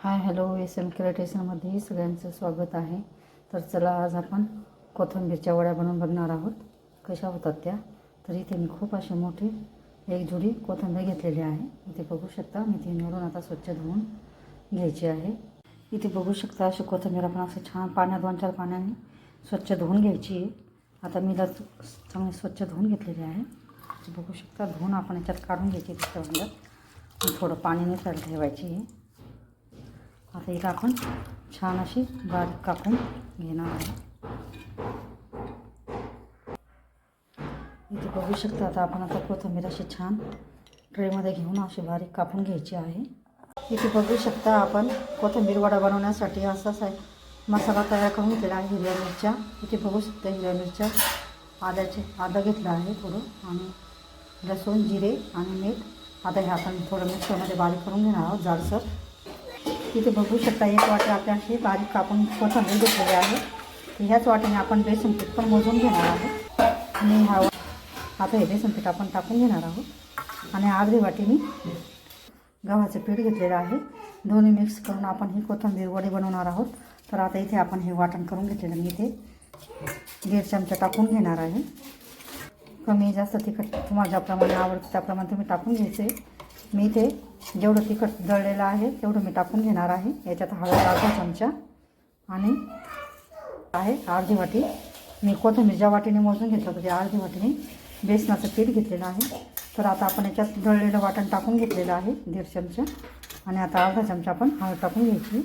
Hi hello SM क्रिएटेशनमध्ये सगळ्यांचं स्वागत आहे. तर चला आज आपण कोथिंबीरच्या वड्या बनवून बघणार आहोत. कशा होतात त्या. तर इथे मी खूप अशी मोठी एक जुडी कोथिंबीर घेतलेली आहे. इथे बघू शकता मी ती निवडून आता स्वच्छ धुवून घ्यायची आहे. इथे बघू शकता अशी कोथिंबीर आपण असं छान पाण्यात 2-4 पाण्याने स्वच्छ धुवून घ्यायची आहे. आता मी चांगली स्वच्छ धुवून घेतलेली आहे. बघू शकता धुवून आपण याच्यात काढून घ्यायची त्याच्यावर थोडं पाणी निथळून ठेवायची आहे. आता हिला आपण छान अशी बारीक कापून घेणार आहे. इथे बघू शकता आता कोथिंबीर अशी छान ट्रेमध्ये घेऊन अशी बारीक कापून घ्यायची आहे. इथे बघू शकता आपण कोथिंबीर वडा बनवण्यासाठी असाच आहे मसाला तयार करून घेतलेला आहे. हिरव्या मिरच्या इथे बघू शकता, हिरव्या मिरच्या आलं घेतलं आहे थोडं, आणि लसूण, जिरे आणि मीठ. आता हे आपण थोडं मिक्सरमध्ये बारीक करून घेणार आहोत जाडसर. इथे बघू शकता एक वाटी आपल्याशी बारीक कापून कोथिंबीर घेतलेली आहे. ह्याच वाटीने आपण बेसन पीठ पण मोजून घेणार आहोत. आणि आता हे बेसन पीठ आपण टाकून घेणार आहोत. आणि अर्धी वाटी मी गव्हाचं पीठ घेतलेलं आहे. दोन्ही मिक्स करून आपण ही कोथिंबीर वडी बनवणार आहोत. तर आता इथे आपण हे वाटण करून घेतलेलं मी इथे 1.5 चमचा टाकून घेणार आहे. कमी जास्त तिखट तुम्हाला ज्याप्रमाणे आवडतं त्याप्रमाणे तुम्ही टाकून घ्यायचे. मी इथे जेवढं तिखट दळलेलं आहे तेवढं मी टाकून घेणार आहे. याच्यात हळद अर्धा चमचा आणि आहे अर्धी वाटी मी कोथिंबीर ज्या वाटीने मोजून घेतलं होतं त्या अर्धी वाटीने बेसनाचं पीठ घेतलेलं आहे. तर आता आपण याच्यात दळलेलं वाटण टाकून घेतलेलं आहे 1.5 चमचा, आणि आता अर्धा चमचा आपण हळद टाकून घ्यायची.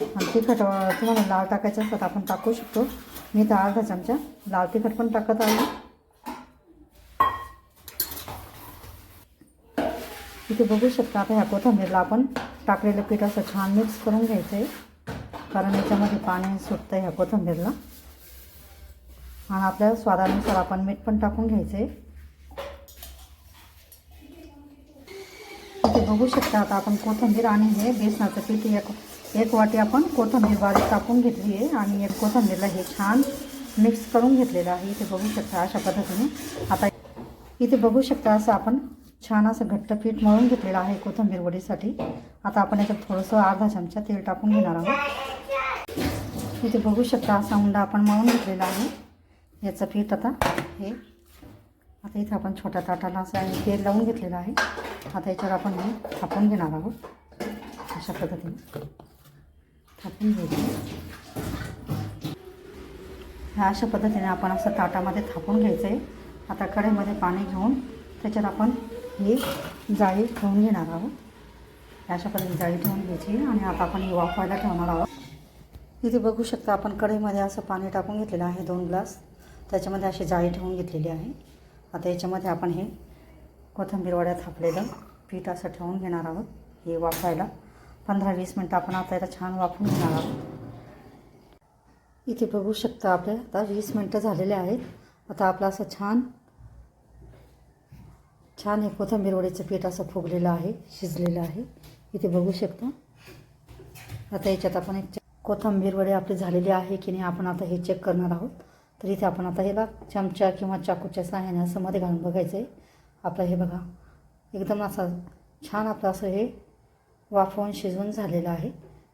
आणि तिखट तुम्हाला लाल टाकायचं असतं तर आपण टाकू शकतो. मी तर अर्धा चमचा लाल तिखट पण टाकत आहे. इथे बघू शकता आता ह्या कोथिंबीरला आपण टाकलेलं पीठ असं छान मिक्स करून घ्यायचं आहे, कारण याच्यामध्ये पाणी सुटतं ह्या कोथिंबीरला. आणि आपल्या स्वादानुसार आपण मीठ पण टाकून घ्यायचं आहे. इथे बघू शकता आता आपण कोथिंबीर आणि हे बेसनाचं पीठ एक वाटी आपण कोथिंबीर बारीक टाकून घेतली आहे आणि एक कोथिंबीरला हे छान मिक्स करून घेतलेलं आहे. इथे बघू शकता अशा पद्धतीने. आता इथे बघू शकता असं आपण छान असं घट्ट पीठ मळून घेतलेलं आहे कोथिंबीर वडीसाठी. आता आपण याच्यात थोडंसं अर्धा चमचा तेल टाकून घेणार आहोत. इथे बघू शकता असा उंडा आपण मळून घेतलेला आहे याचं पीठ. आता इथे आपण छोट्या ताटाला असं तेल लावून घेतलेलं आहे. आता याच्यावर आपण हे थापून घेणार आहोत. अशा पद्धतीने थापून घ्यायचं. अशा पद्धतीने आपण असं ताटामध्ये थापून घ्यायचं आहे. आता कढईमध्ये पाणी घेऊन त्याच्यात आपण ही जाळी ठेवून घेणार आहोत. अशा पद्धतीने जाळी ठेवून घ्यायची आणि आता आपण ही वाफवायला ठेवणार आहोत. इथे बघू शकता आपण कढईमध्ये असं पाणी टाकून घेतलेलं आहे 2 ग्लास. त्याच्यामध्ये अशी जाळी ठेवून घेतलेली आहे. आता याच्यामध्ये आपण हे कोथिंबीर वड्या थापलेलं पीठ असं ठेवून घेणार आहोत. हे वाफवायला 15-20 मिनटं आपण आता याला छान वाफवून घेणार आहोत. इथे बघू शकता आपल्या आता 20 मिनटं झालेले आहेत. आता आपलं असं छान हे कोथिंबीर वडीचं पीठ असं फुगलेलं आहे, शिजलेलं आहे. इथे बघू शकता. आता याच्यात आपण एक कोथिंबीर वडी आपली झालेली आहे की नाही आपण आता हे चेक करणार आहोत. तर इथे आपण आता ह्याला चमचा किंवा चाकूच्या सहाय्याने असं मध्ये घालून बघायचं आहे. आपलं हे बघा एकदम असं छान आपलं असं हे वाफवून शिजवून झालेलं आहे.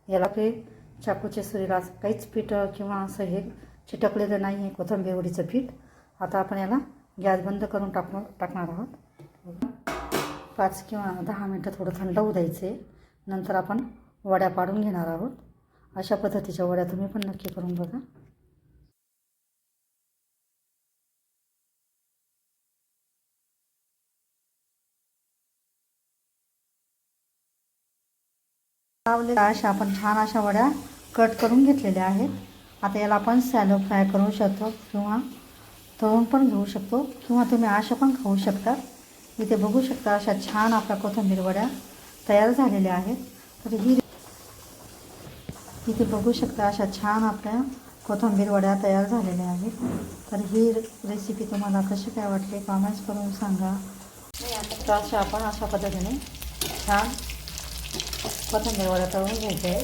याला काही चाकूच्या सुरीला काहीच पीठ किंवा असं हे चिटकलेलं नाही आहे कोथिंबीर वडीचं पीठ. आता आपण याला गॅस बंद करून टाकणार आहोत. 5 किंवा 10 मिनटं थोडं थंड होऊ द्यायचे. नंतर आपण वड्या पाडून घेणार आहोत. अशा पद्धतीच्या वड्या तुम्ही पण नक्की करून बघा. अशा आपण छान अशा वड्या कट करून घेतलेल्या आहेत. आता याला आपण सॅलो फ्राय करू शकतो किंवा तळून पण घेऊ शकतो किंवा तुम्ही अशा पण खाऊ शकता. इथे बघू शकता अशा छान आपल्या कोथिंबीर वड्या तयार झालेल्या आहेत. तर इथे बघू शकता अशा छान आपल्या कोथिंबीर वड्या तयार झालेल्या आहेत. तर ही रेसिपी तुम्हाला कशी काय वाटली कमेंट्स करून सांगा. तर अशा पद्धतीने छान कोथिंबीर वड्या तळून घ्यायच्या आहे.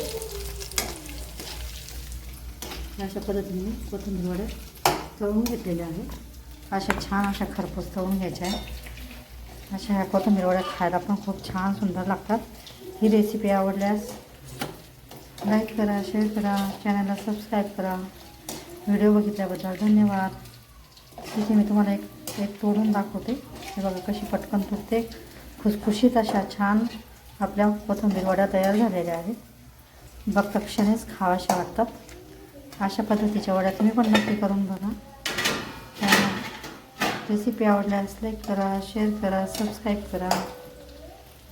अशा पद्धतीने कोथिंबीर वड्या तळून घेतलेल्या आहेत. अशा छान अशा खरपूस तळून घ्यायच्या आहे. अशा ह्या कोथिंबीर वड्या खायला पण खूप छान सुंदर लागतात. ही रेसिपी आवडल्यास लाईक करा, शेअर करा, चॅनलला सबस्क्राईब करा. व्हिडिओ बघितल्याबद्दल धन्यवाद. तिथे मी तुम्हाला एक तोडून दाखवते. हे बघा कशी पटकन तुटते. खुसखुशीत अशा छान आपल्या कोथिंबीर वड्या तयार झालेल्या आहेत. बघता क्षणीच खावाशा वाटतात. अशा पद्धतीच्या वड्या तुम्ही पण नक्की करून बघा. रेसिपी आवडल्यास लाईक करा, शेअर करा, सबस्क्राईब करा.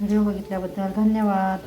व्हिडिओ बघितल्याबद्दल धन्यवाद.